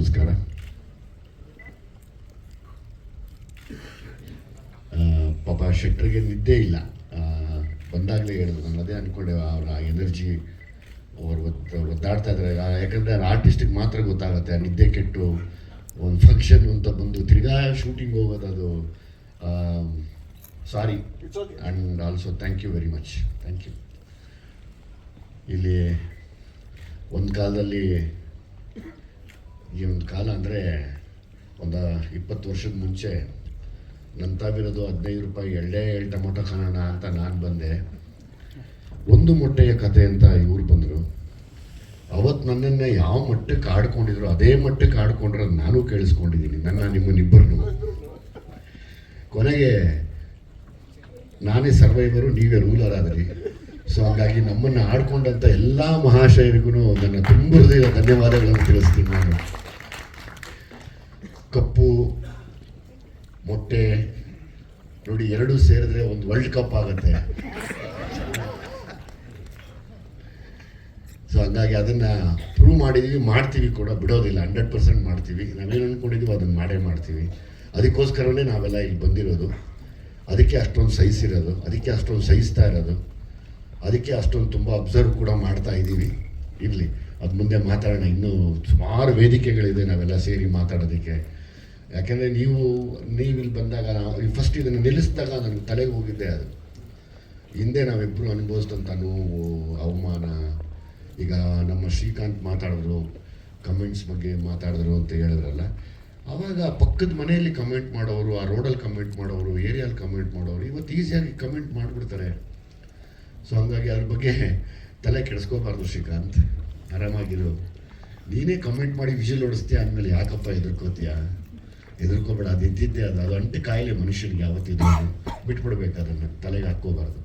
ನಮಸ್ಕಾರ. ಪಾಪ ಶೆಟ್ಟರಿಗೆ ನಿದ್ದೆ ಇಲ್ಲ. ಬಂದಾಗಲೇ ಹೇಳಿದ್ರು, ನಾನು ಅದೇ ಅಂದ್ಕೊಂಡೆ, ಅವರ ಎನರ್ಜಿ ಅವ್ರು ಒದ್ದಾಡ್ತಾ ಇದ್ದಾರೆ. ಯಾಕಂದರೆ ಆರ್ಟಿಸ್ಟಿಗೆ ಮಾತ್ರ ಗೊತ್ತಾಗುತ್ತೆ ಆ ನಿದ್ದೆ ಕೆಟ್ಟು ಒಂದು ಫಂಕ್ಷನ್ ಅಂತ ಬಂದು ತಿರ್ಗಾ ಶೂಟಿಂಗ್ ಹೋಗೋದು. ಅದು sorry and also thank you very much. Thank you. ಇಲ್ಲಿ ಒಂದು ಕಾಲದಲ್ಲಿ, ಈ ಒಂದು ಕಾಲ ಅಂದರೆ ಒಂದು 20 ವರ್ಷದ ಮುಂಚೆ ನನ್ನ ತಾವಿರೋದು 15 ರೂಪಾಯಿ ಎಳ್ಳೆ ಟೊಮೊಟೊ ಕಾಣೋಣ ಅಂತ ನಾನು ಬಂದೆ. ಒಂದು ಮೊಟ್ಟೆಯ ಕತೆ ಅಂತ ಇವ್ರು ಬಂದರು. ಅವತ್ತು ನನ್ನನ್ನು ಯಾವ ಮಟ್ಟಕ್ಕೆ ಆಡ್ಕೊಂಡಿದ್ರು ಅದೇ ಮಟ್ಟಕ್ಕೆ ಆಡ್ಕೊಂಡ್ರೆ ನಾನು ಕೇಳಿಸ್ಕೊಂಡಿದ್ದೀನಿ, ನಿಮ್ಮನ್ನಿಬ್ಬರನ್ನು. ಕೊನೆಗೆ ನಾನೇ ಸರ್ವೈವರು, ನೀವೇ ರೂಲರ್ ಆದ್ರಿ. ಸೊ ಹಾಗಾಗಿ ನಮ್ಮನ್ನು ಆಡ್ಕೊಂಡಂಥ ಎಲ್ಲ ಮಹಾಶಯರಿಗೂ ನನ್ನ ತುಂಬ ಹೃದಯದ ಧನ್ಯವಾದಗಳನ್ನು ತಿಳಿಸ್ತೀನಿ ನಾನು. ಕಪ್ಪು ಮೊಟ್ಟೆ ನೋಡಿ, ಎರಡೂ ಸೇರಿದ್ರೆ ಒಂದು ವರ್ಲ್ಡ್ ಕಪ್ ಆಗುತ್ತೆ. ಸೊ ಹಾಗಾಗಿ ಅದನ್ನು ಪ್ರೂವ್ ಮಾಡಿದ್ದೀವಿ, ಮಾಡ್ತೀವಿ ಕೂಡ, ಬಿಡೋದಿಲ್ಲ. 100% ಮಾಡ್ತೀವಿ. ನಾವೇನು ಅಂದ್ಕೊಂಡಿದ್ದೀವಿ ಅದನ್ನು ಮಾಡೇ ಮಾಡ್ತೀವಿ. ಅದಕ್ಕೋಸ್ಕರವೇ ನಾವೆಲ್ಲ ಇಲ್ಲಿ ಬಂದಿರೋದು. ಅದಕ್ಕೆ ಅಷ್ಟೊಂದು ಸಹಿಸಿರೋದು, ಅದಕ್ಕೆ ಅಷ್ಟೊಂದು ಸಹಿಸ್ತಾ ಇರೋದು, ಅದಕ್ಕೆ ಅಷ್ಟೊಂದು ತುಂಬ ಅಬ್ಸರ್ವ್ ಕೂಡ ಮಾಡ್ತಾ ಇದ್ದೀವಿ. ಇರಲಿ, ಅದು ಮುಂದೆ ಮಾತಾಡೋಣ. ಇನ್ನೂ ಸುಮಾರು ವೇದಿಕೆಗಳಿದೆ ನಾವೆಲ್ಲ ಸೇರಿ ಮಾತಾಡೋದಕ್ಕೆ. ಯಾಕೆಂದರೆ ನೀವು ಇಲ್ಲಿ ಬಂದಾಗ, ನಾವು ಫಸ್ಟ್ ಇದನ್ನು ನಿಲ್ಲಿಸಿದಾಗ ನನಗೆ ತಲೆಗೆ ಹೋಗಿದ್ದೆ ಅದು. ಹಿಂದೆ ನಾವಿಬ್ಬರು ಅನುಭವಿಸಿದಂಥ ನೋವು, ಅವಮಾನ. ಈಗ ನಮ್ಮ ಶ್ರೀಕಾಂತ್ ಮಾತಾಡಿದ್ರು, ಕಮೆಂಟ್ಸ್ ಬಗ್ಗೆ ಮಾತಾಡಿದ್ರು ಅಂತ ಹೇಳಿದ್ರಲ್ಲ, ಆವಾಗ ಪಕ್ಕದ ಮನೆಯಲ್ಲಿ ಕಮೆಂಟ್ ಮಾಡೋರು, ಆ ರೋಡಲ್ಲಿ ಕಮೆಂಟ್ ಮಾಡೋರು, ಏರಿಯಲ್ಲಿ ಕಮೆಂಟ್ ಮಾಡೋರು ಇವತ್ತು ಈಸಿಯಾಗಿ ಕಮೆಂಟ್ ಮಾಡಿಬಿಡ್ತಾರೆ. ಸೊ ಹಂಗಾಗಿ ಅದ್ರ ಬಗ್ಗೆ ತಲೆ ಕೆಡಿಸ್ಕೋಬಾರ್ದು ಶ್ರೀಕಾಂತ್, ಆರಾಮಾಗಿರು. ನೀನೇ ಕಮೆಂಟ್ ಮಾಡಿ ವಿಷಲ್ ಹೊಡಿಸ್ತೀಯ ಅಂದಮೇಲೆ ಯಾಕಪ್ಪ ಹೆದರ್ಕೋತೀಯ? ಹೆದರ್ಕೋಬೇಡ, ಅದು ಇದ್ದಿದ್ದೇ ಅದು ಅಂಟು ಕಾಯಿಲೆ ಮನುಷ್ಯನಿಗೆ ಯಾವತ್ತಿದ್ರು. ಬಿಟ್ಬಿಡ್ಬೇಕು, ಅದನ್ನು ತಲೆಗೆ ಹಾಕ್ಕೋಬಾರ್ದು.